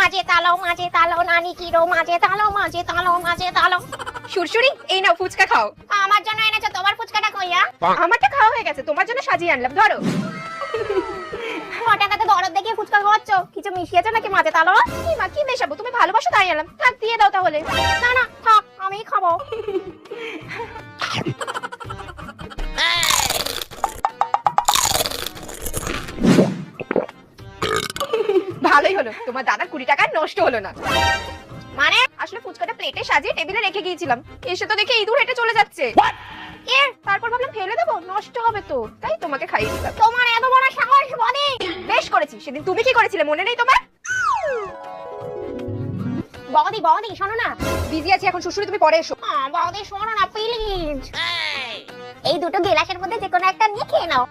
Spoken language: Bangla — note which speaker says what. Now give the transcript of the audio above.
Speaker 1: মাঝে তালো নানি কিরো মাঝে তালো।
Speaker 2: সুরসুরি, এই নাও ফুচকা খাও।
Speaker 1: আমার জন্য এনেছো, তোমার ফুচকাটা কইয়া?
Speaker 2: আমারটা খাওয়া হয়ে গেছে, তোমার জন্য সাজিয়ে আনলাম, ধরো।
Speaker 1: হঠাৎ দরদ দেখিয়ে ফুচকা খাওয়াচ্ছ, কিছু মিশিয়েছো নাকি মাঝে তালো?
Speaker 2: কি মা, কি মেশাবো? তুমি ভালোবাসো তাই আনলাম, থাক দিয়ে দাও তাহলে।
Speaker 1: না না থাক, আমি খাবো।
Speaker 2: ভালোই হলো, তোমার দাদার 20 টাকা নষ্ট হলো না।
Speaker 1: মানে
Speaker 2: আসলে ফুচকাটা প্লেটে সাজিয়ে টেবিলে রেখে গিয়েছিলাম, এসে তো দেখে ইঁদুর হেঁটে চলে যাচ্ছে। তারপর ভাবলাম ফেলে দেবো, নষ্ট হবে তো, তাই তোমাকে খাইয়ে দিলাম।
Speaker 1: তোমার এত বড় সাহস বদি!
Speaker 2: বেশ করেছি, সেদিন তুমি কি করেছিলে মনে নেই তোমার?
Speaker 1: বদি শোনো না।
Speaker 2: বিজি আছি এখন, শ্বশুরি তুমি পরে এসো।
Speaker 1: বদি শোনো না প্লিজ। এই দুটো গ্লাসের মধ্যে যে কোনো একটা নিয়ে খেয়ে নাও।